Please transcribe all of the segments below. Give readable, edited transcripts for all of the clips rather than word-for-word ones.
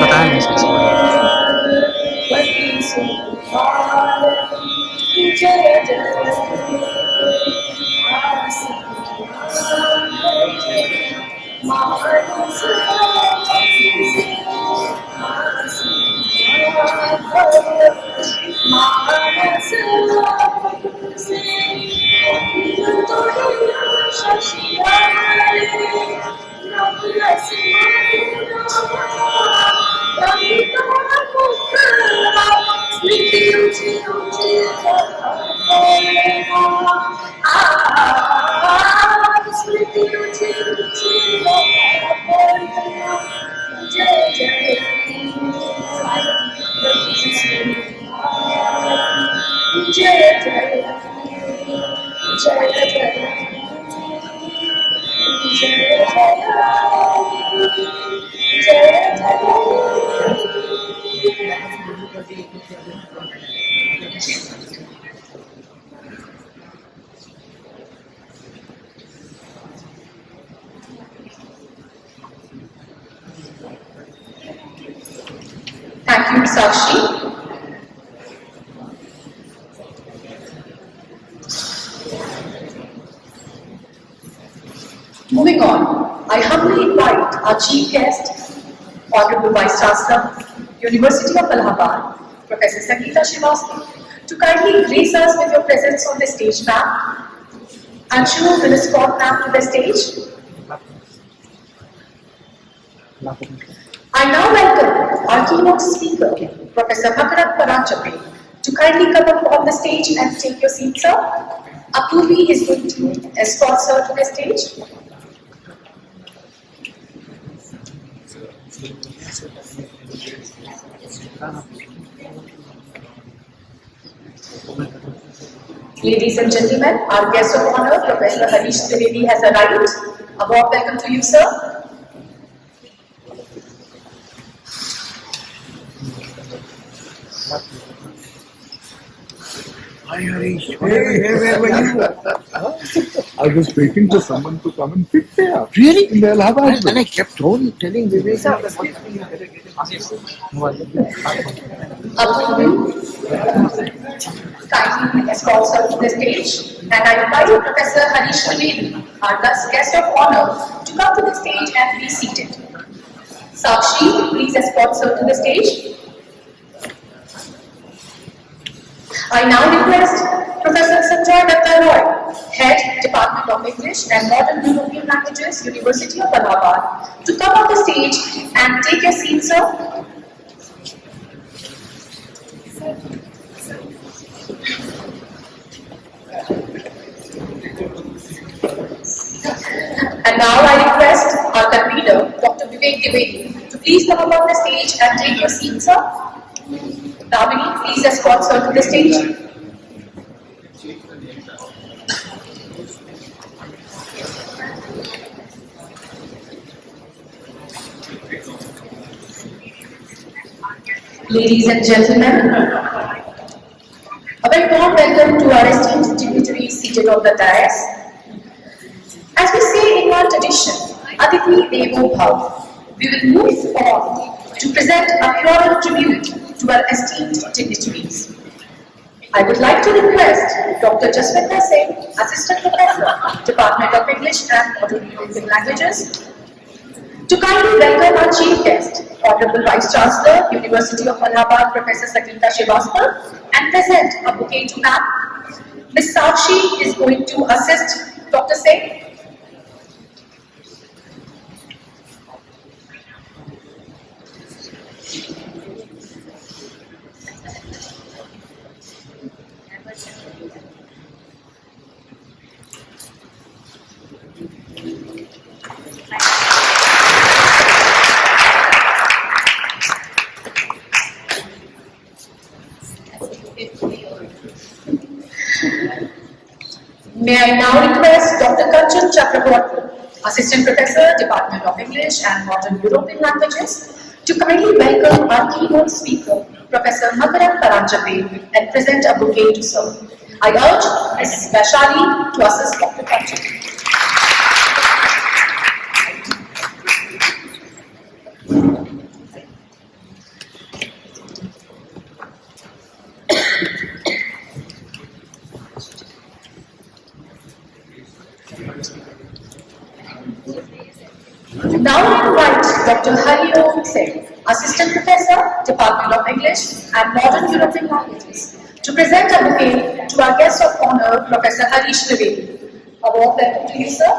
पता है नहीं सच Thank you, Sakshi. Moving on, I humbly invite our chief guest, Honorable Vice Chancellor, University of Allahabad, Professor Sangeeta Srivastava, to kindly grace us with your presence on the stage, ma'am. Anshu will escort ma'am to the stage. I now welcome our keynote speaker, Professor Makaram Paranchape, to kindly come up on the stage and take your seat, sir. Apuvi is going to escort sir to the stage. Ladies and gentlemen, our guest of honor, Professor Harish Trivedi, has arrived. A warm welcome to you, sir. Hi Harish. Hey, where were you? I was waiting for someone to come and pick me up. Really? In the Allahabad. And I kept on telling Vivek that Kindly escort sir to the stage, and I invite Professor Harish Trivedi, our guest of honor, to come to the stage and be seated. Sakshi, please escort sir to the stage. I now request Professor Sanjay Datta Roy, Head, Department of English and Modern European Languages, University of Allahabad, to come on the stage and take your seat, sir. And now I request our convener, Dr. Vivek Dwivedi, to please come up on the stage and take your seat, sir. Damini, please escort sir to the stage. Ladies and gentlemen, a very warm welcome to our esteemed dignitaries seated on the dais. As we say in our tradition, Aditi Devo Bhav, we will move on to present a floral tribute to our esteemed dignitaries. I would like to request Dr. Jaswinta Singh, Assistant Professor, Department of English and Modern European Languages, to kindly welcome our chief guest, Honorable Vice Chancellor, University of Allahabad, Professor Sangeeta Srivastava, and present a bouquet to ma'am. Ms. Sakshi is going to assist Dr. Singh. May I now request Dr. Kanchan Chakraborty, Assistant Professor, Department of English and Modern European Languages, to kindly welcome our keynote speaker, Professor Makaram Paranchape, and present a bouquet to sir. I urge Ms. Vaishali to assist Dr. Kanchan. Now I invite Dr. Hariom Singh, Assistant Professor, Department of English and Modern European Languages, to present a bouquet to our guest of honor, Professor Harish Trivedi. A warm welcome to you, sir.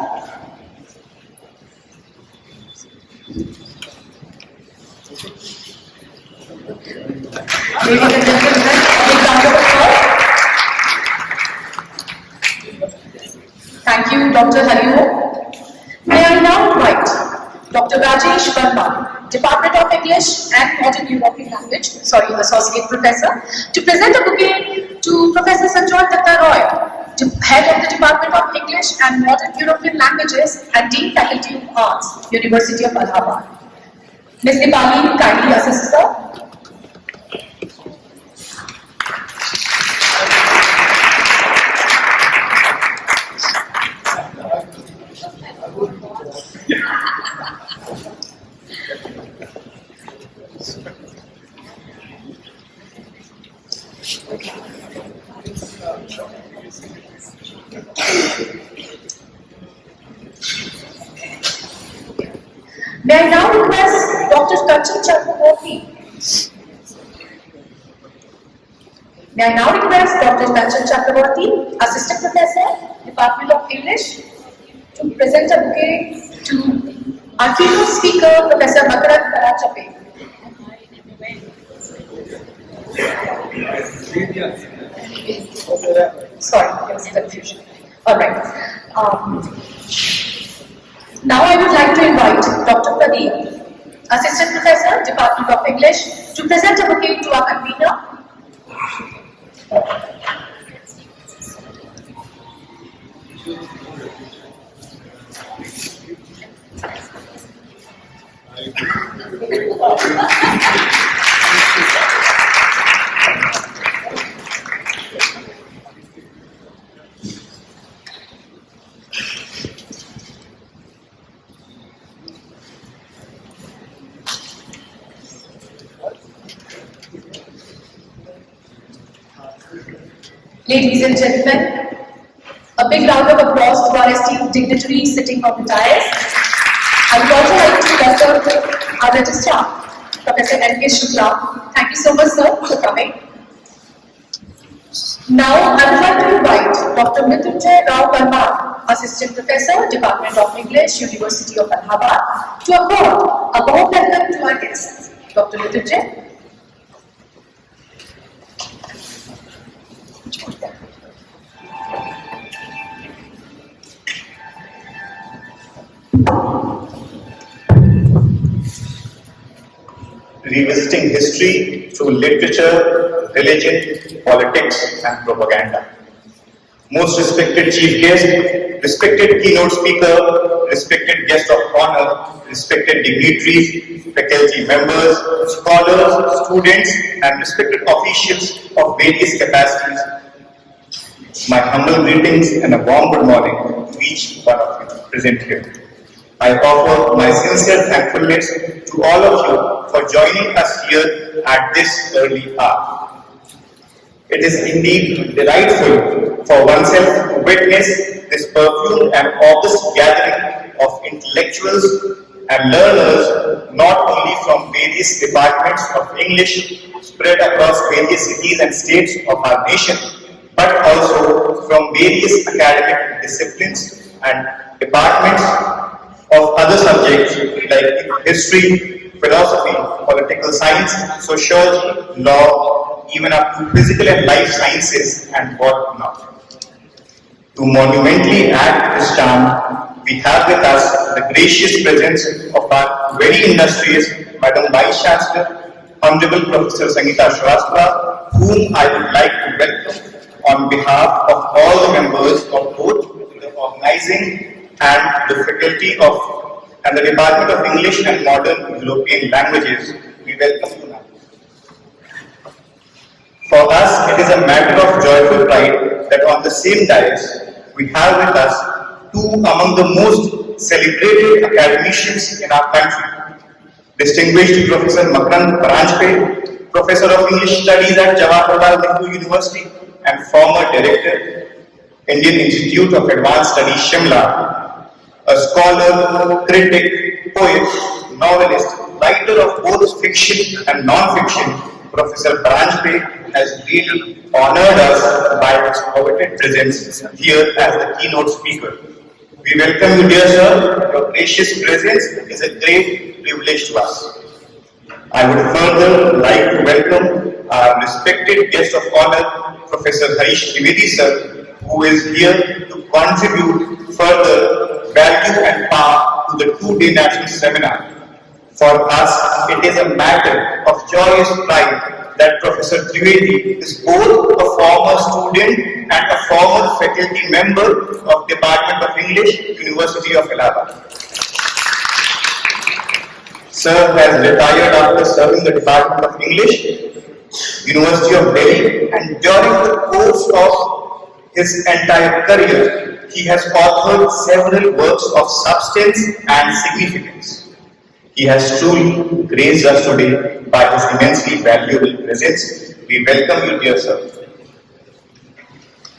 Ladies and gentlemen, a big round of applause. Thank you, Dr. Hariom. May I now invite Dr. Rajesh Verma, Department of English and Modern European Language, Associate Professor, to present a bouquet to Professor Sanjoy Datta Roy, Head of the Department of English and Modern European Languages and Dean Faculty of Arts, University of Allahabad. Ms. Dipali, kindly assist, sir. May I now request Dr. Kanchan Chakraborty. May I now request Dr. Kanchan Chakraborty, Assistant Professor, Department of English, to present a bouquet to our keynote speaker, Professor Makaran Karachape. Sorry, there was confusion. All right. Now I would like to invite Dr. Pradeep, Assistant Professor, Department of English, to present a bouquet to our convener. Ladies and gentlemen, a big round of applause to our esteemed dignitaries sitting on the dais. I would also like to welcome our registrar, Professor N.K. Shukla. Thank you so much, sir, for coming. Now, I would like to invite Dr. Mrityunjay Rao Parmar, Assistant Professor, Department of English, University of Allahabad, to accord a warm welcome to our guests. Dr. Mrityunjay. Revisiting history through literature, religion, politics, and propaganda. Most respected chief guest, respected keynote speaker, respected guest of honor, respected dignitaries, faculty members, scholars, students, and respected officials of various capacities. My humble greetings and a warm good morning to each one of you present here. I offer my sincere thankfulness to all of you for joining us here at this early hour. It is indeed delightful for oneself to witness this perfumed and august gathering of intellectuals and learners, not only from various departments of English spread across various cities and states of our nation, but also from various academic disciplines and departments of other subjects like history, philosophy, political science, sociology, law, even up to physical and life sciences and what not. To monumentally add this charm, we have with us the gracious presence of our very illustrious Madam Vice Chancellor, Honorable Professor Sangeeta Shrivastava, whom I would like to welcome on behalf of all the members of both the organizing and the faculty of and the Department of English and Modern European Languages. We welcome you now. For us, it is a matter of joyful pride that on the same dais we have with us two among the most celebrated academicians in our country. Distinguished Professor Makaran Karachape, Professor of English Studies at Jawaharlal Nehru University and former Director, Indian Institute of Advanced Studies, Shimla, a scholar, critic, poet, novelist, writer of both fiction and non-fiction, Professor Branjpe has really honored us by his poetic presence here as the keynote speaker. We welcome you, dear sir. Your gracious presence is a great privilege to us. I would further like to welcome our respected guest of honor, Professor Harish Trivedi sir, who is here to contribute further value and power to the two-day national seminar. For us, it is a matter of joyous pride that Professor Trivedi is both a former student and a former faculty member of Department of English, University of Allahabad. Sir has retired after serving the Department of English, University of Delhi, and during the course of his entire career, he has authored several works of substance and significance. He has truly graced us today by his immensely valuable presence. We welcome you, dear sir.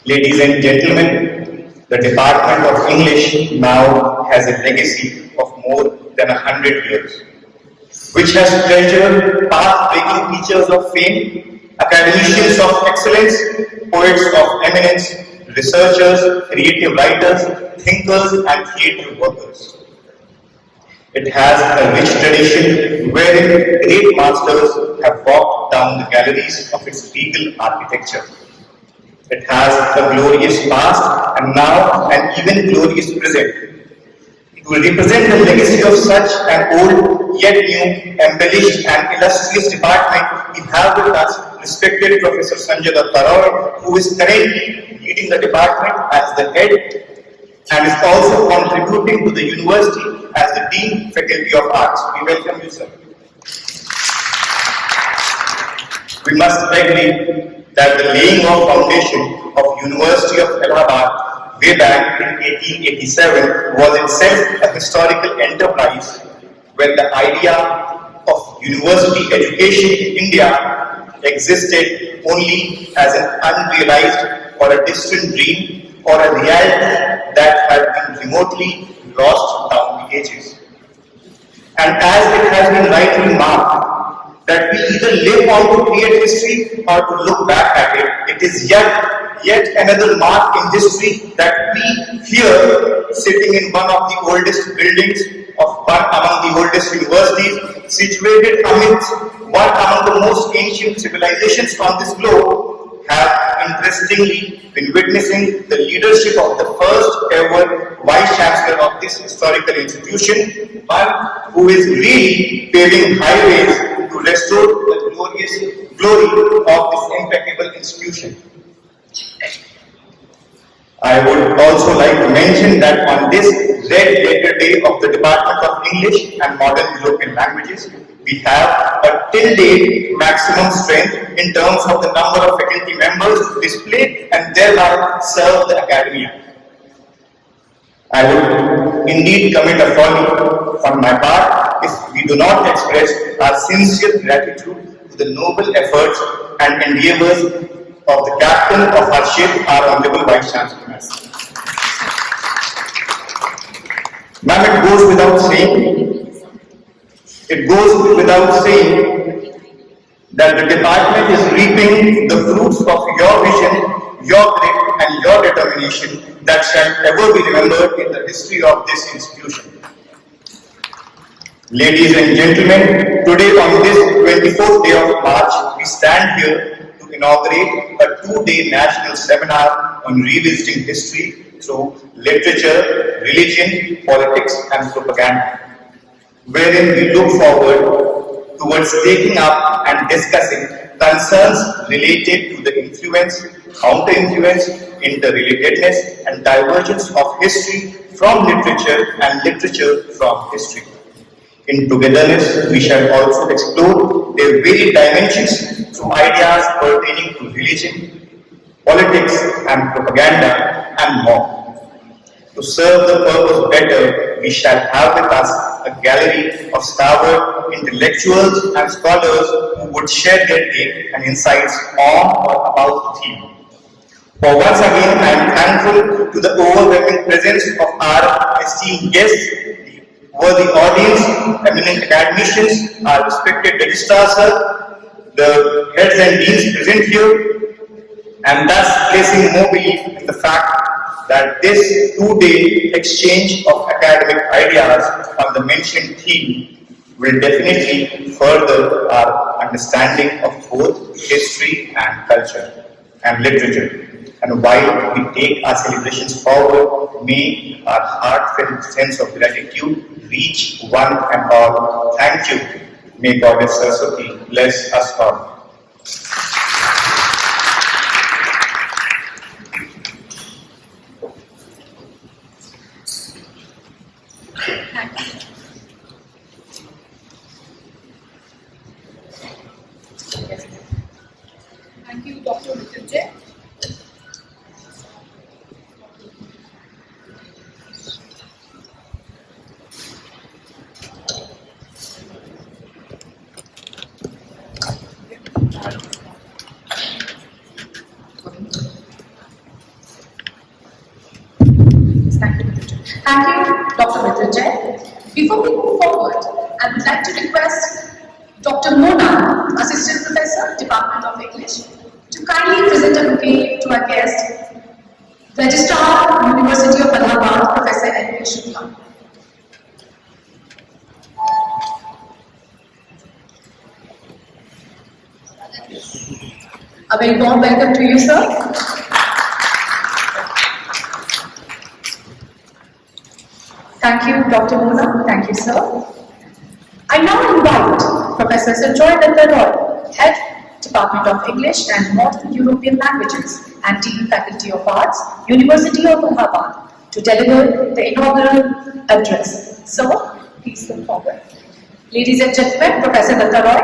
Ladies and gentlemen, the Department of English now has a legacy of more than 100 years, which has treasured path-breaking teachers of fame, academicians of excellence, poets of eminence, researchers, creative writers, thinkers, and creative workers. It has a rich tradition wherein great masters have walked down the galleries of its regal architecture. It has a glorious past and now an even glorious present. To represent the legacy of such an old yet new, embellished and illustrious department, we have with us respected Professor Sanjay Datta Roy, who is currently leading the department as the head and is also contributing to the university as the Dean Faculty of Arts. We welcome you, sir. We must agree that the laying of foundation of University of Allahabad way back in 1887 was itself a historical enterprise when the idea of university education in India existed only as an unrealized or a distant dream or a reality that had been remotely lost down the ages. And as it has been rightly marked, that we either live on to create history or to look back at it, it is yet another mark in history that we here, sitting in one of the oldest buildings of one among the oldest universities, situated amidst one among the most ancient civilizations on this globe, have interestingly been witnessing the leadership of the first ever Vice Chancellor of this historical institution, one who is really paving highways to restore the glorious glory of this impeccable institution. I would also like to mention that on this red letter day of the Department of English and Modern European Languages, we have a till-date maximum strength in terms of the number of faculty members to display and thereby serve the academia. I would indeed commit a folly on my part if we do not express our sincere gratitude to the noble efforts and endeavors of the captain of our ship, our Honorable Vice Chancellor. Ma'am, it goes without saying that the department is reaping the fruits of your vision, your grit, and your determination that shall ever be remembered in the history of this institution. Ladies and gentlemen, today on this 24th day of March, we stand here to inaugurate a two-day national seminar on revisiting history through literature, religion, politics, and propaganda, wherein we look forward towards taking up and discussing concerns related to the influence, counter-influence, interrelatedness, and divergence of history from literature and literature from history. In togetherness, we shall also explore their varied dimensions through ideas pertaining to religion, politics, and propaganda, and more. To serve the purpose better, we shall have with us a gallery of stalwart intellectuals and scholars who would share their take and insights on or about the theme. For once again, I am thankful to the overwhelming presence of our esteemed guests, worthy audience, eminent academicians, our respected registrars, sir, the heads and deans present here, and thus placing more belief in the fact that this two-day exchange of academic ideas on the mentioned theme will definitely further our understanding of both history and culture and literature. And while we take our celebrations forward, may our heartfelt sense of gratitude reach one and all. Thank you. May Goddess Saraswati bless us all. Thank you, Dr. Mrityunjay. Thank you, Dr. Mrityunjay. Before we move forward, I would like to request Dr. Mona, Assistant Professor, Department of English, to kindly present a bouquet to our guest, Registrar, University of Allahabad, Professor N. Shukla. A very warm welcome to you, sir. Thank you, Dr. Mona. Thank you, sir. I now invite Professor Sanjoy Dutta Roy, Head, Department of English and Modern European Languages and Dean Faculty of Arts, University of Allahabad, to deliver the inaugural address. So, please come forward. Ladies and gentlemen, Professor Dutta Roy.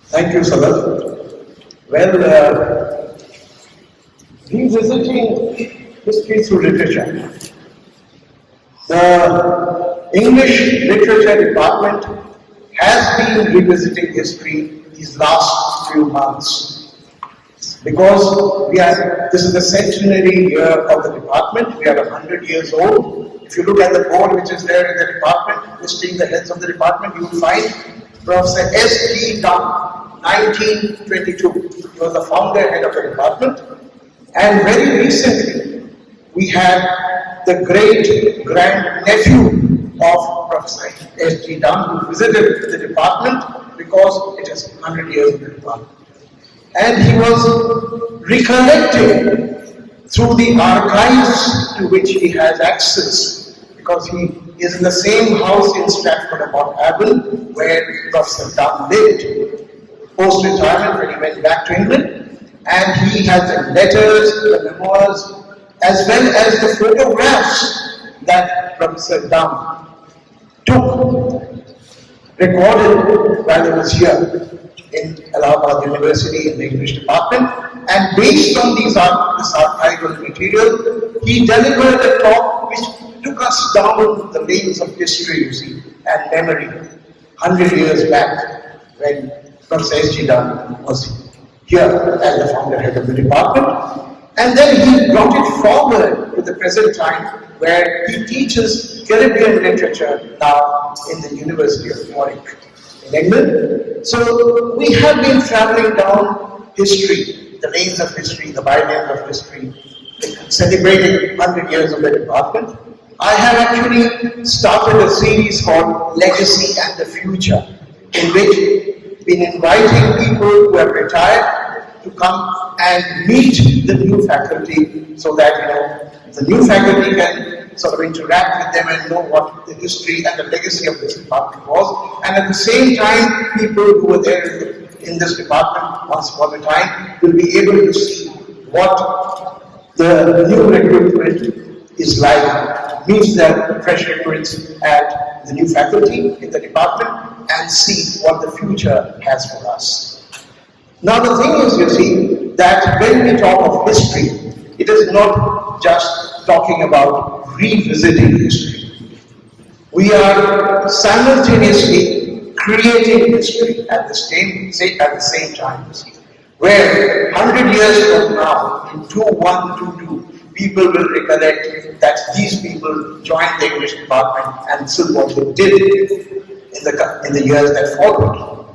Thank you, Salat. Well, revisiting history through literature. The English Literature Department has been revisiting history these last few months because this is the centenary year of the department. We are 100 years old. If you look at the board which is there in the department, listing the heads of the department, you will find Professor S.G. Dunn, 1922. He was the founder head of the department. And very recently, we had the great grand-nephew of Professor S.G. Dunn who visited the department because it is 100 years of the department. And he was recollecting through the archives to which he has access because he is in the same house in Stratford-upon-Avon where Professor Dunn lived post-retirement when he went back to England, and he has the letters, the memoirs, as well as the photographs that Professor Dunn took, recorded while he was here in Allahabad University in the English department, and based on this archival material, he delivered a talk which took us down the lanes of history, you see, and memory, 100 years back when Professor S.G. Dunn was here as the founder head of the department, and then he brought it forward to the present time where he teaches Caribbean literature now in the University of Warwick in England. So we have been traveling down history, the lanes of history, the bylanes of history, celebrating 100 years of the department. I have actually started a series called Legacy and the Future, in which been inviting people who have retired to come and meet the new faculty so that the new faculty can sort of interact with them and know what the history and the legacy of this department was, and at the same time people who were there in this department once upon a time will be able to see what the new recruitment is like, meet the fresh recruits at the new faculty in the department, and see what the future has for us. Now the thing is, you see, that when we talk of history, it is not just talking about revisiting history. we are simultaneously creating history at the same time. Where 100 years from now, in 2122, people will recollect that these people joined the English department and this is what they did in the years that followed.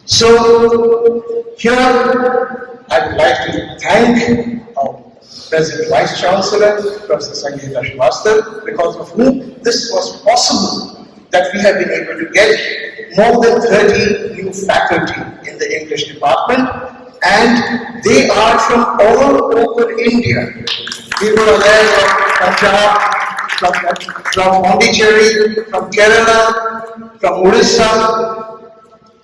So here I would like to thank our President Vice Chancellor, Professor Sangeeta Srivastava, because of whom this was possible, that we have been able to get more than 30 new faculty in the English department, and they are from all over India. People are there from Punjab, from Pondicherry, from Kerala, from Orissa,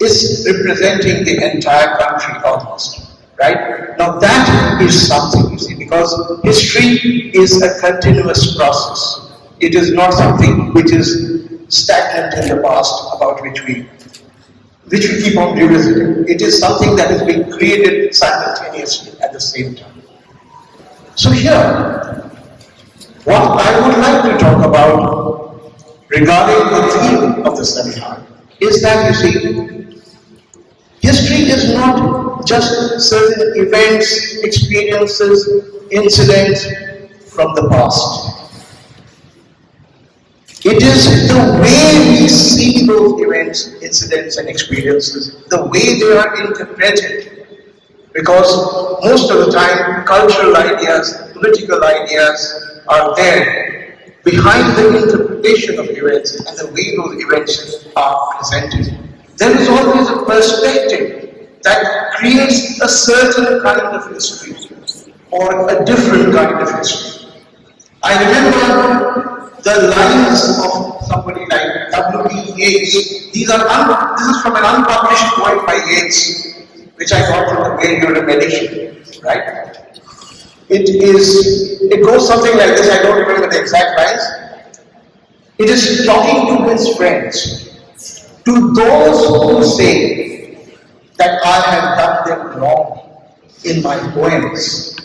is representing the entire country almost. Right? Now that is something, you see, because history is a continuous process. It is not something which is stagnant in the past, about which we keep on revisiting. It is something that is being created simultaneously at the same time. So here, what I would like to talk about regarding the theme of the seminar is that, you see, history is not just certain events, experiences, incidents from the past. It is the way we see those events, incidents and experiences, the way they are interpreted. Because most of the time, cultural ideas, political ideas are there behind the interpretation of events and the way those events are presented. There is always a perspective that creates a certain kind of history or a different kind of history. I remember the lines of somebody like W.B. Yeats. This is from an unpublished poem by Yeats, which I got from the Inaugural edition, right? It goes something like this. I don't remember the exact lines. It is talking to his friends. To those who say that I have done them wrong in my poems,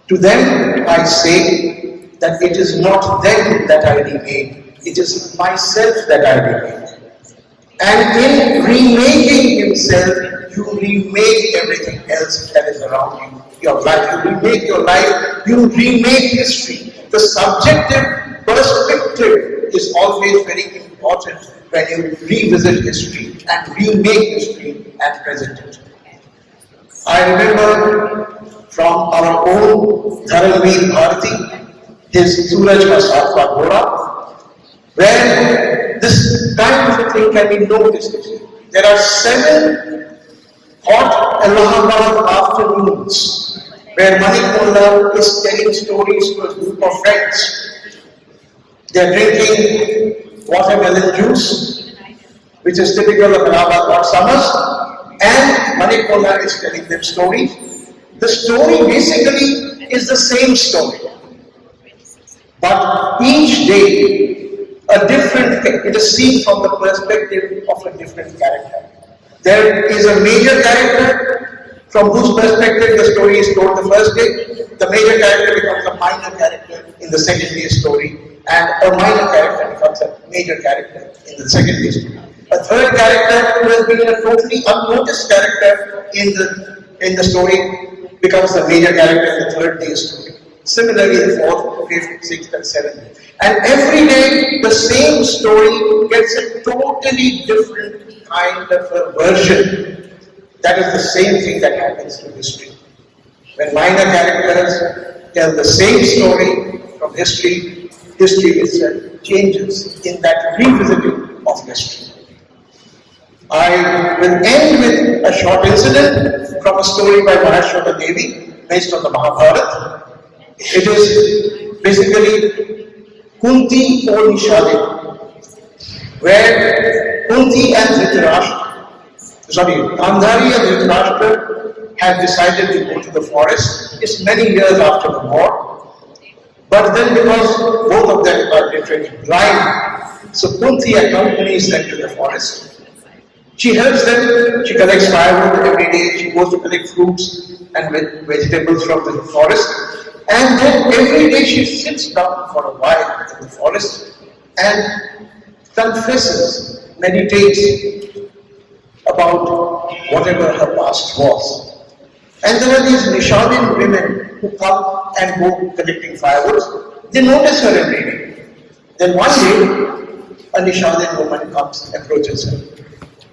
to them I say that it is not them that I remake, it is myself that I remake. And in remaking himself, you remake everything else that is around you. Your life, you remake your life, you remake history. The subjective perspective is always very important when you revisit history and remake history and present it. I remember from our own Dharamveer Bharati, his Suraj Ka Satwa Ghora, where this kind of a thing can be noticed. There are 7 hot Allahabad afternoons where Manik Mullah is telling stories to a group of friends. They are drinking watermelon juice, which is typical of Allahabad hot summers, and Manik Mullah is telling them stories. The story basically is the same story, but each day a different thing. It is seen from the perspective of a different character. There is a major character from whose perspective the story is told the first day. The major character becomes a minor character in the second day story, and a minor character becomes a major character in the second day story. A third character who has been a totally unnoticed character in the story becomes the major character in the third day story. Similarly, the fourth, fifth, sixth, and seventh. And every day, the same story gets a totally different kind of a version. That is the same thing that happens to history. When minor characters tell the same story from history, history itself changes in that revisiting of history. I will end with a short incident from a story by Mahashwata Devi based on the Mahabharata. It is basically Kunti or Nishade, where Kunti and Gandhari and Dhritarashtra have decided to go to the forest. It's many years after the war, but then because both of them are literally blind, so Kunti accompanies them to the forest. She helps them, she collects firewood every day, she goes to collect fruits and vegetables from the forest, and then every day she sits down for a while in the forest and confesses, meditates about whatever her past was. And there are these Nishadin women who come and go collecting firewood. They notice her every day. Then one day, a Nishadin woman comes, approaches her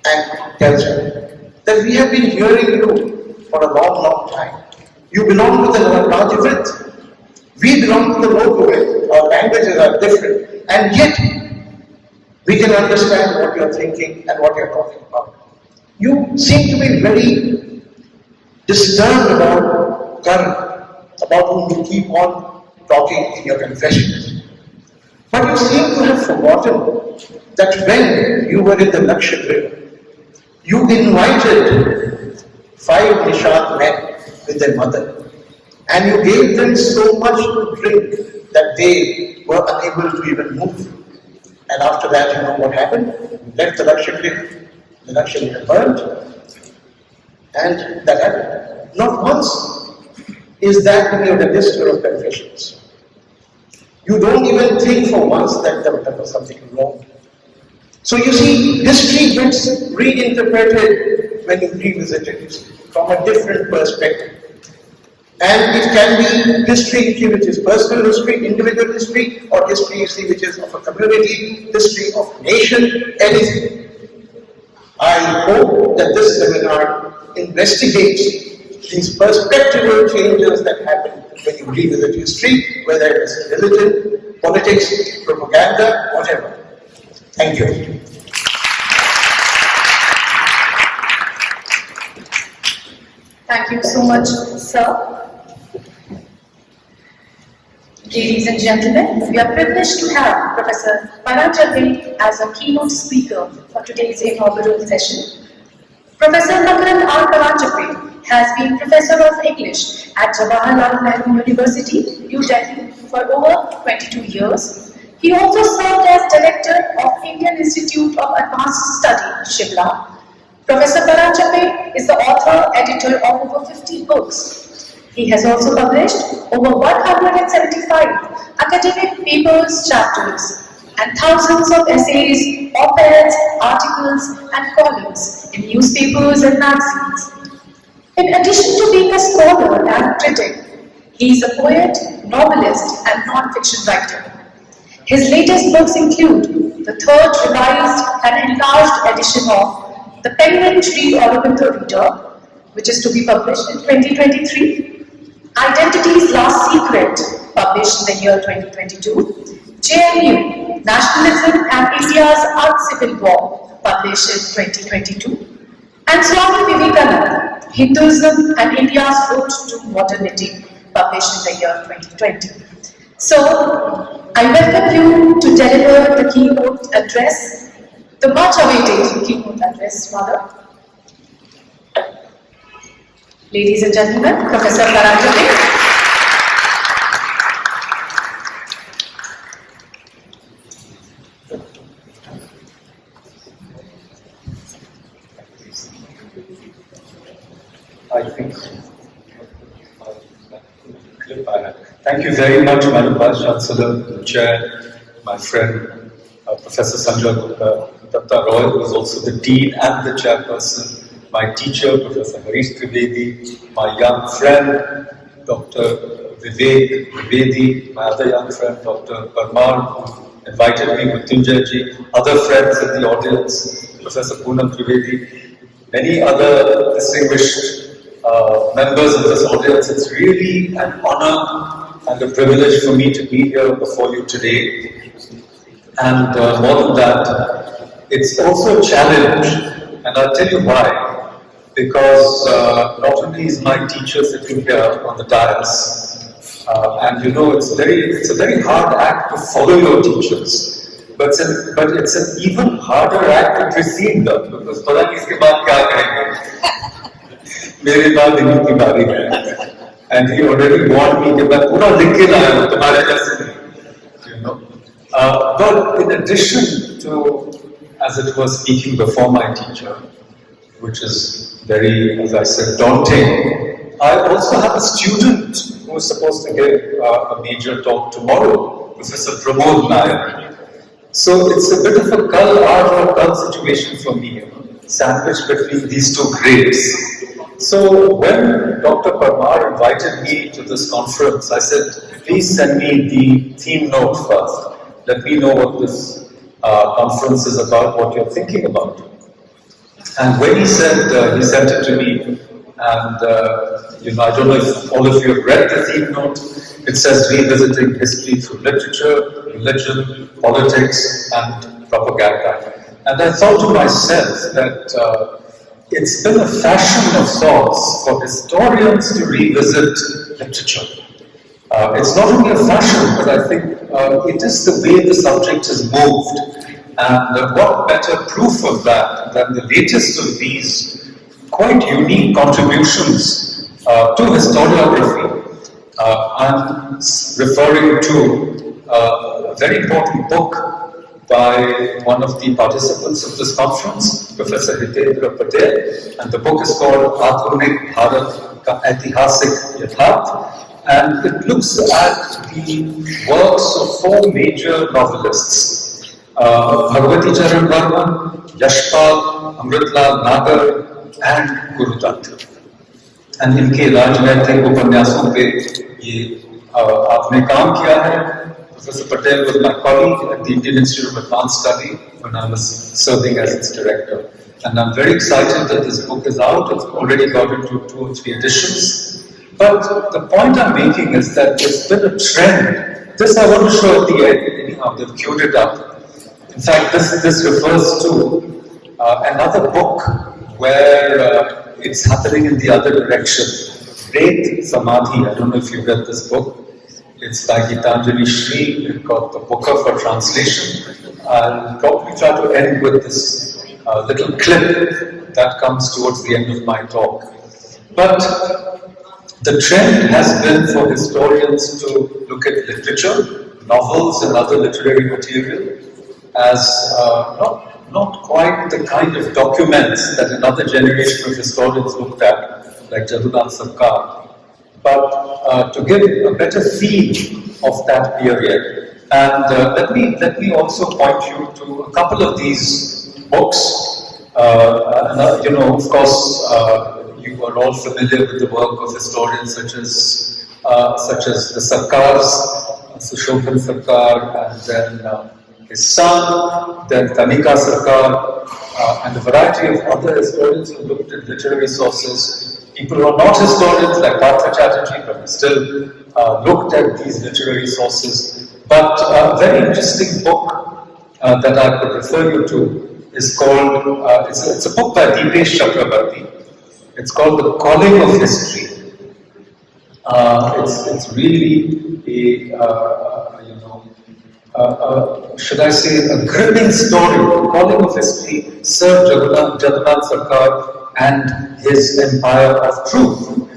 and tells her that we have been hearing you for a long, long time. You belong to the Rajavrit, we belong to the Lokavrit. Our languages are different, and yet we can understand what you're thinking and what you're talking about. You seem to be very disturbed about karma, about whom you keep on talking in your confessions. But you seem to have forgotten that when you were in the Lakshya River, you invited 5 Nishad men with their mother, and you gave them so much to drink that they were unable to even move. And after that, you know what happened? You left the Lakshya River. The Lakshya River burned, and that happened. Not once is that in your register of confessions. You don't even think for once that there was something wrong. So you see, history gets reinterpreted when you revisit it from a different perspective. And it can be history which is personal history, individual history, or history which is of a community, history of nation, anything. I hope that this seminar investigates these perspectival changes that happen when you revisit history, whether it is religion, politics, propaganda, whatever. Thank you. Thank you so much, sir. Ladies and gentlemen, we are privileged to have Professor Paranjali as a keynote speaker for today's inaugural session. Professor Makaran R. Paranjali has been Professor of English at Jawaharlal Nehru University, New Delhi for over 22 years. He also served as Director of Indian Institute of Advanced Study, Shimla. Professor Paranjali is the author, editor of over 50 books. He has also published over 175 academic papers, chapters, and thousands of essays, op-eds, articles, and columns in newspapers and magazines. In addition to being a scholar and critic, he is a poet, novelist, and non-fiction writer. His latest books include the third revised and enlarged edition of The Penguin Tree Aurobindo Reader, which is to be published in 2023, Identity's Last Secret, published in the year 2022, JNU, Nationalism and India's Uncivil War, published in 2022, and Swami Vivekananda, Hinduism and India's Road to Modernity, published in the year 2020. So, I welcome you to deliver the keynote address, the much awaited keynote address, rather. Ladies and gentlemen, Professor Paranjali. I think thank you very much, Madam Vice Chancellor, the Chair, my friend, Professor Sanjay Datta Roy, who is also the Dean and the Chairperson, my teacher, Professor Harish Trivedi, my young friend, Dr. Vivek Trivedi, my other young friend, Dr. Parmar, who invited me, Mrityunjay, other friends in the audience, Professor Poonam Trivedi, many other distinguished members of this audience. It's really an honor and a privilege for me to be here before you today. And more than that, it's also a challenge, and I'll tell you why. Because not only is my teacher sitting here on the dais, and you know it's a very hard act to follow your teachers, but it's an even harder act to precede them, because पता नहीं इसके बाद क्या करेंगे, मेरे बाद इन्हीं की बारी है, and he already warned me कि मैं पूरा लिख के लाया हूँ तुम्हारे जैसे नहीं, you know. But in addition to, as it was, speaking before my teacher, which is very, as I said, daunting, I also have a student who is supposed to give a major talk tomorrow, Professor Pramod Nair, So it's a bit of a cull art or cull situation for me, sandwiched between these two grades. So when Dr. Parmar invited me to this conference, I said, please send me the theme note first. Let me know what this conference is about, what you're thinking about. And when he said, he sent it to me, and I don't know if all of you have read the theme note. It says revisiting history through literature, religion, politics, and propaganda. And I thought to myself that it's been a fashion of sorts for historians to revisit literature. It's not only a fashion, but I think it is the way the subject has moved. And what better proof of that than the latest of these quite unique contributions to historiography. I'm referring to a very important book by one of the participants of this conference, Professor Hitendra Patel, and the book is called Adhunik Bharat Ka Aitihasik Yatharth, and it looks at the works of four major novelists, Bhagwati Charan Varman, Yashpal, Amritlal Nagar, and Guru Dutt. And इनके राजनैतिक उपन्यासों पे ये आपने काम किया है. Professor Patel was my colleague at the Indian Institute of Advanced Study when I was serving as its director. And I'm very excited that this book is out. It's already got into 2 or 3 editions. But the point I'm making is that there's been a trend. This I want to show at the end. Anyhow, they've queued it up. In fact, this refers to another book where it's happening in the other direction. Great Samadhi. I don't know if you read this book. It's by Gitanjali Shri. It got the Booker for translation. I'll probably try to end with this little clip that comes towards the end of my talk. But the trend has been for historians to look at literature, novels and other literary material as not quite the kind of documents that another generation of historians looked at, like Jadunath Sarkar, but to give a better feel of that period. And let me also point you to a couple of these books. Of course, you are all familiar with the work of historians such as the Sarkars, Sushobhan Sarkar, and then his son, then Tanika Sarkar, and a variety of other historians who looked at literary sources. People who are not historians like Partha Chatterjee, but still looked at these literary sources. But a very interesting book that I could refer you to is called, it's a book by Dipesh Chakrabarty. It's called The Calling of History. It's really should I say, a gripping story, The Calling of History, Sir Jadunath Sarkar and his Empire of Truth.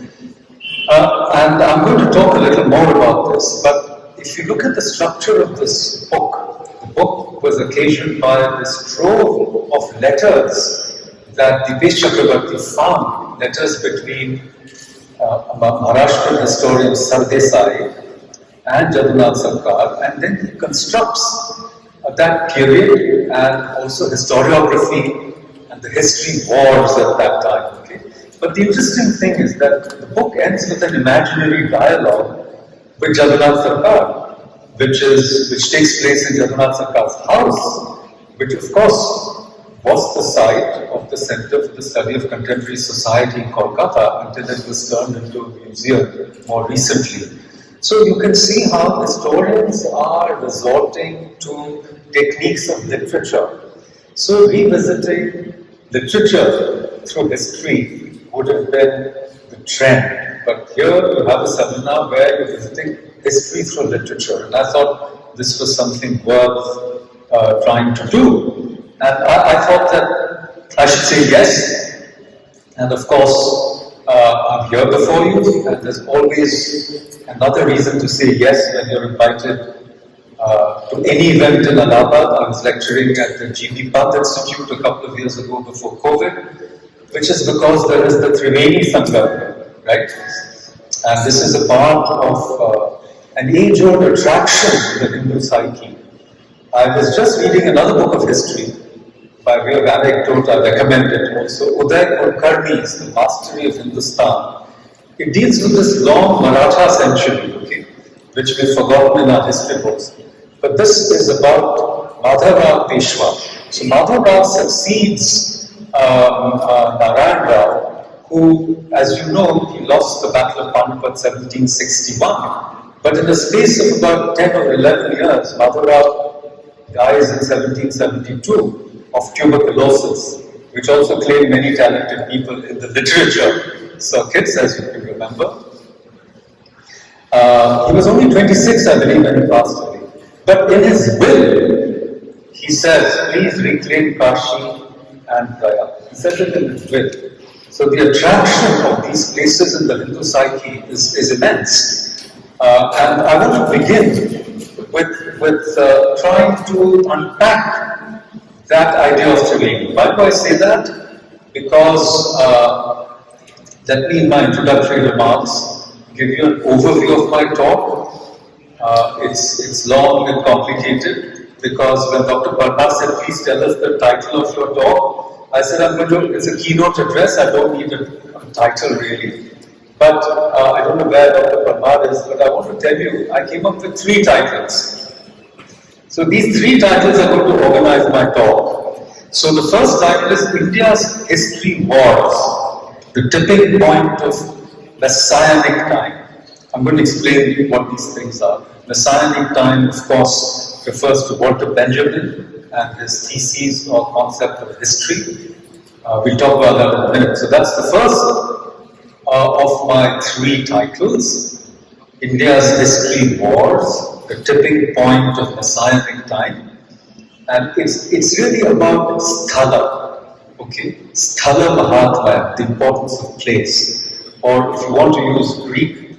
And I'm going to talk a little more about this, but if you look at the structure of this book, the book was occasioned by this trove of letters that Dipesh Chakrabarty found, letters between Maharashtrian historian Sardesai and Jadunath Sarkar, and then he constructs that period and also historiography and the history wars at that time. Okay? But the interesting thing is that the book ends with an imaginary dialogue with Jadunath Sarkar, which takes place in Jadunath Sarkar's house, which of course was the site of the Center for the Study of Contemporary Society in Kolkata until it was turned into a museum more recently. So you can see how historians are resorting to techniques of literature. So revisiting literature through history would have been the trend. But here you have a seminar where you're visiting history through literature. And I thought this was something worth trying to do. And I thought that I should say yes. And of course, I'm here before you, and there's always another reason to say yes when you're invited to any event in Allahabad. I was lecturing at the G.B. Pant Institute a couple of years ago before COVID, which is because there is the Triveni Sangam, right? And this is a part of an age-old attraction in the Hindu psyche. I was just reading another book of history. By way of anecdote, I recommend it also. Uday Kulkarni's The Mastery of Hindustan. It deals with this long Maratha century, okay, which we've forgotten in our history books. But this is about Madhavrao Peshwa. So Madhavrao succeeds Narayan Rao, who, as you know, he lost the Battle of Panipat 1761. But in the space of about 10 or 11 years, Madhavrao dies in 1772 of tuberculosis, which also claimed many talented people in the literature circuits, as you can remember. He was only 26, I believe, when he passed away. But in his will, he says, please reclaim Kashi and Gaya. He says it in his will. So the attraction of these places in the Hindu psyche is immense. And I want to begin with trying to unpack that idea of Triveni. Why do I say that? Because let me, in my introductory remarks, give you an overview of my talk. It's long and complicated because when Dr. Parna said, please tell us the title of your talk, I said, it's a keynote address, I don't need a title really. But I don't know where Dr. Parna is, but I want to tell you, I came up with 3 titles. So these 3 titles are going to organize my talk. So the first title is India's History Wars, the tipping point of Messianic time. I'm going to explain what these things are. Messianic time, of course, refers to Walter Benjamin and his theses or concept of history. We'll talk about that in a minute. So that's the first of my 3 titles. India's History Wars, the tipping point of Messianic time. And it's really about Sthala, okay? Sthala Mahatmya, the importance of place. Or if you want to use Greek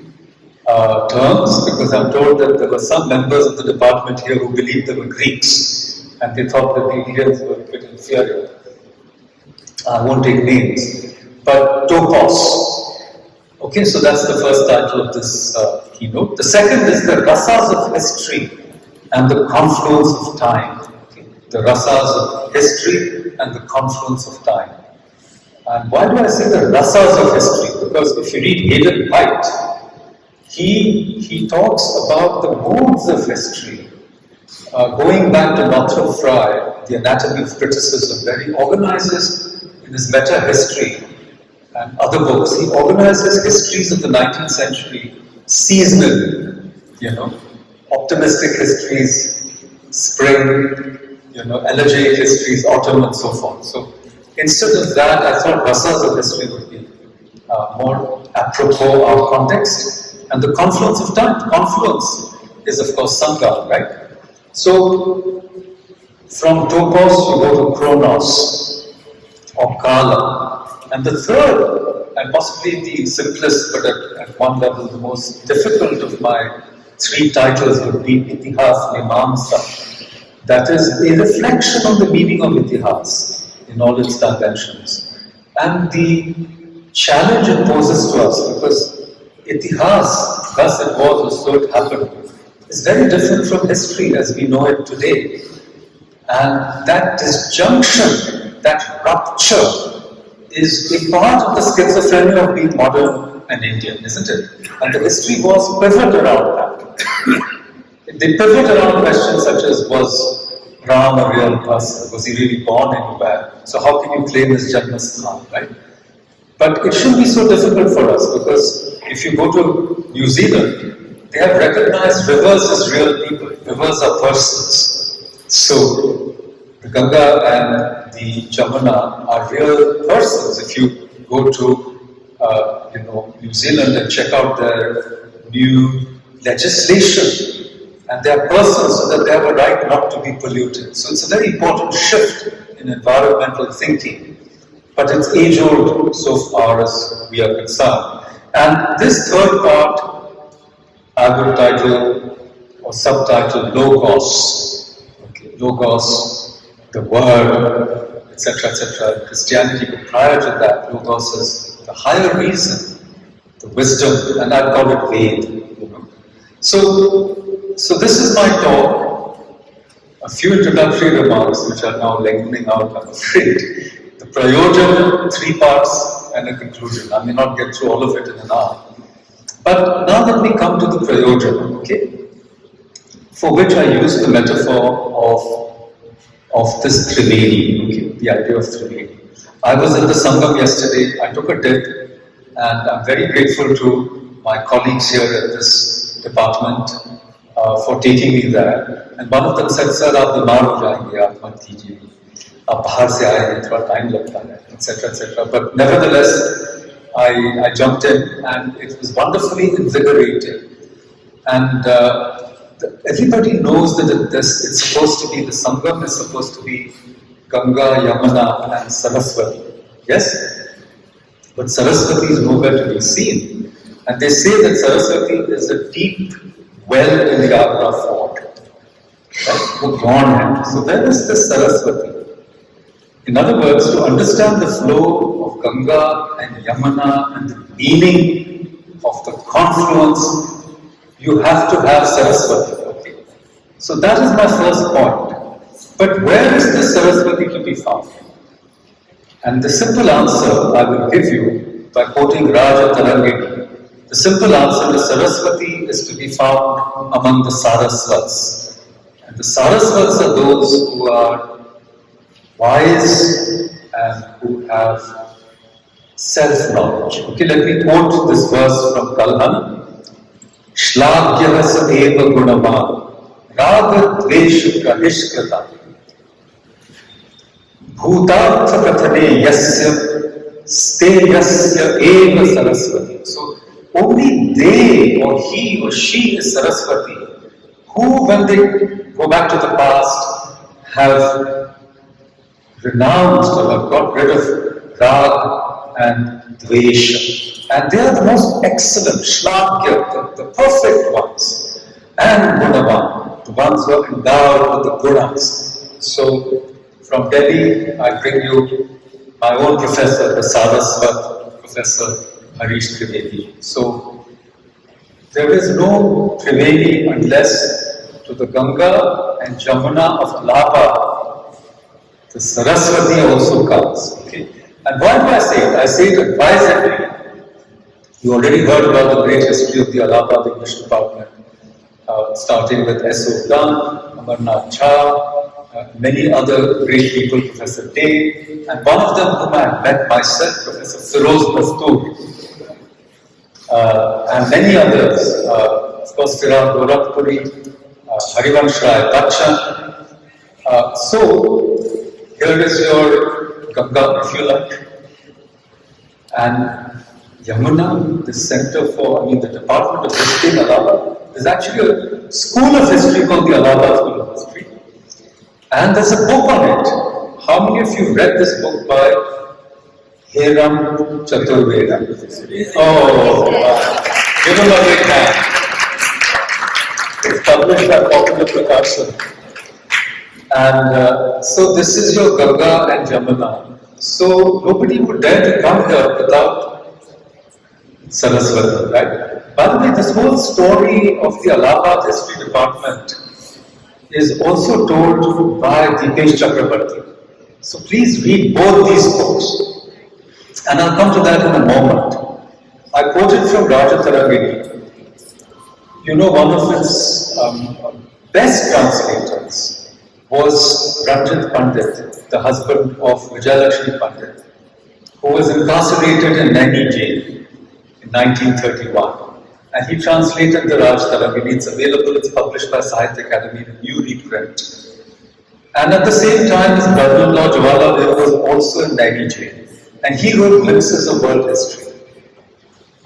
terms, because I'm told that there were some members of the department here who believed they were Greeks, and they thought that the Indians were a bit inferior. I won't take names, but topos. Okay, so that's the first title of this keynote. The second is the rasas of history and the confluence of time. Okay? The rasas of history and the confluence of time. And why do I say the rasas of history? Because if you read Hayden White, he talks about the modes of history. Going back to Northrop Frye, The Anatomy of Criticism, where he organizes in his meta-history and other books, he organizes histories of the 19th century seasonal, optimistic histories, spring, elegiac histories, autumn, and so forth. So instead of that, I thought rasas of history would be more apropos our context. And the confluence of time, confluence is of course Sangha, right? So from topos you go to chronos or kala. And the third, and possibly the simplest, but at one level the most difficult of my 3 titles would be Itihas Mimamsa. That is a reflection on the meaning of Itihas in all its dimensions. And the challenge it poses to us, because Itihas, thus it was or so it happened, is very different from history as we know it today. And that disjunction, that rupture, is a part of the schizophrenia of being modern and Indian, isn't it? And the history was pivot around that. They pivot around questions such as, was Ram a real person? Was he really born anywhere? So how can you claim his Janmasthan, right? But it shouldn't be so difficult for us, because if you go to New Zealand, they have recognized rivers as real people. Rivers are persons. So the Ganga and the Jamuna are real persons. If you go to New Zealand and check out their new legislation, and they are persons so that they have a right not to be polluted. So it's a very important shift in environmental thinking. But it's age-old so far as we are concerned. And this third part, I would title or subtitle Logos. Okay, Logos, the word, etc., etc. Christianity, but prior to that, Logos is the higher reason, the wisdom, and I'd call it Ved. So this is my talk. a few introductory remarks which are now lengthening out, I'm afraid. The Prayojan, 3 parts and a conclusion. I may not get through all of it in an hour. But now let me come to the Prayojan, okay? For which I use the metaphor of this Trivedi, okay? The idea of Trivedi. I was in the Sangam yesterday, I took a dip, and I'm very grateful to my colleagues here at this department for taking me there. And one of them said, "Sir, aap bimar ho jayenge, aap mat kijiye. Aap bahar se aaye hain, thoda time lagta hai," etc., etc. But nevertheless, I jumped in, and it was wonderfully invigorating. And everybody knows that it's supposed to be, the Sangam is supposed to be Ganga, Yamuna, and Saraswati. Yes? But Saraswati is nowhere to be seen. And they say that Saraswati is a deep well in the Agra fort. Right? So where is this Saraswati? In other words, to understand the flow of Ganga and Yamuna and the meaning of the confluence, you have to have Saraswati. Okay? So that is my first point. But where is this Saraswati to be found? And the simple answer I will give you by quoting Raja Tarangini. The simple answer is Saraswati is to be found among the Saraswats. And the Saraswats are those who are wise and who have self-knowledge. Okay, let me quote this verse from Kalhan. Shlagyahas eva gunavan raga dvesh kahishkrata bhutartha kathane yasya steyasya eva saraswati. So only they or he or she is Saraswati who, when they go back to the past, have renounced or have got rid of rag and dvesha. And they are the most excellent, shlagya, the perfect ones. And gunavan, the ones who are endowed with the gunas. So from Delhi, I bring you my own professor, the Saraswat, Professor Harish Trivedi. So there is no Trivedi unless to the Ganga and Jamuna of Allahabad, the Saraswati also comes. Okay? And why do I say it? I say it advisedly. You already heard about the great history of the Allahabad English Department, starting with S.O. Dunn, Amarnath Jha, many other great people, Professor Day, and one of them whom I met myself, Professor Feroz Bastoor, and many others, of course, Firaq Gorakhpuri, Harivansh Rai Bachchan. So, here is your Ganga, if you like, and Yamuna, the center for, the Department of History in Allahabad. There's actually a school of history called the Allahabad School of History. And there's a book on it. How many of you read this book by Heram Chaturveda? Oh, give him a big hand. It's published by Popular Prakashan. And so this is your Ganga and Jamuna. So nobody would dare to come here without Saraswati, right? By the way, this whole story of the Allahabad History Department is also told by Dipesh Chakrabarti. So please read both these books. And I'll come to that in a moment. I quoted from Raja Tarangini. You know, one of its best translators was Ranjit Pandit, the husband of Vijayalakshmi Pandit, who was incarcerated in Naini jail in 1931. And he translated the Raj Tarangini. It's available, it's published by Sahitya Academy in a new reprint. And at the same time, his brother-in-law Jawaharlal was also in Naini jail. And he wrote glimpses of world history.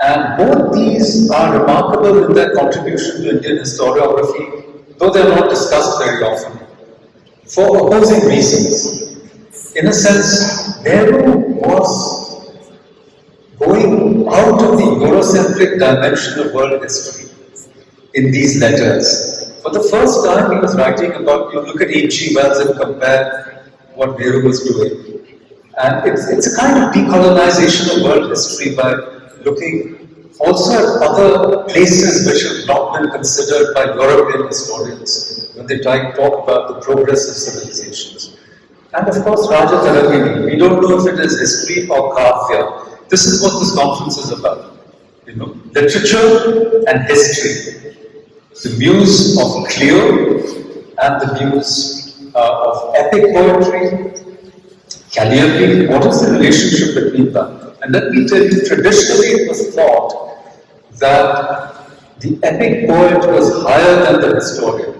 And both these are remarkable in their contribution to Indian historiography, though they are not discussed very often, for opposing reasons. In a sense, Nehru was going out of the Eurocentric dimension of world history in these letters. For the first time, he was writing about, you look at H.G. Wells and compare what Nehru was doing. And it's a kind of decolonization of world history by looking also at other places which have not been considered by European historians when they try to talk about the progress of civilizations. And of course, Raja Tarangini. We don't know if it is history or kavya. This is what this conference is about. Literature and history. The muse of Clio and the muse of epic poetry, Calliope. What is the relationship between them? And let me tell you, traditionally it was thought that the epic poet was higher than the historian.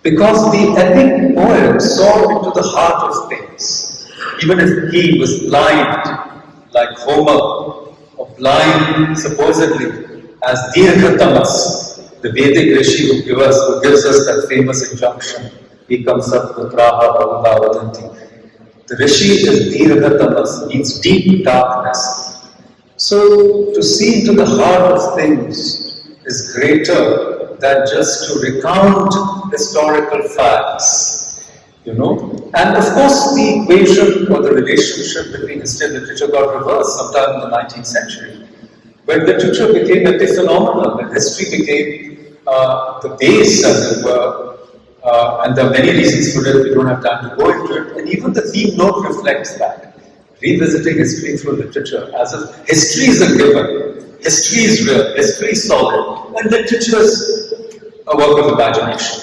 Because the epic poet saw into the heart of things. Even if he was blind, like Homer, or blind supposedly as Dirghatamas, the Vedic Rishi who gives us that famous injunction, Ekam Satputraha Bhavanda Vadanti. The Rishi is Dirghatamas, means deep darkness. So to see into the heart of things is greater than just to recount historical facts, And of course the equation or the relationship between history and literature got reversed sometime in the 19th century, when literature became epiphenomenal and history became the base, as it were, and there are many reasons for it, we don't have time to go into it, and even the theme note reflects that. Revisiting history through literature, as if history is a given, history is real, history is solid, and literature is a work of imagination.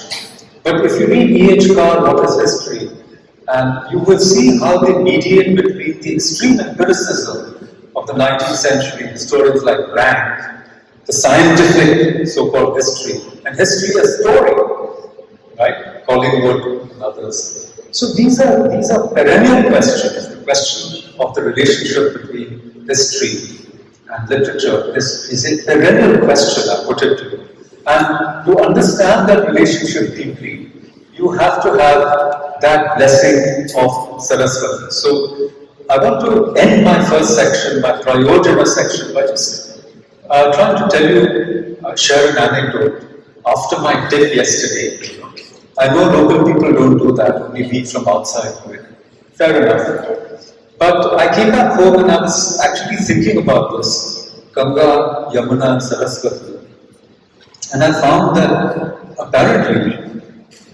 But if you read E.H. Carr, What is History? And you will see how they mediate between the extreme empiricism of the 19th century, historians like Rank, the scientific so-called history, and history as story, right? Collingwood and others. So these are perennial questions. The question of the relationship between history and literature is a perennial question, I put it to you. And to understand that relationship deeply, you have to have that blessing of Saraswati. So I want to end my first section, my Prayojana section, by just trying to tell you, share an anecdote. After my dip yesterday, I know local people don't do that, only we from outside do it. Fair enough. But I came back home and I was actually thinking about this, Ganga, Yamuna and Saraswati. And I found that apparently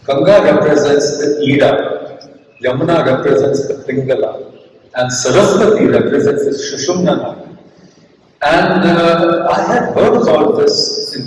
Ganga represents the Ida, Yamuna represents the Pingala, and Saraswati represents the Shushumna. And I had heard about this in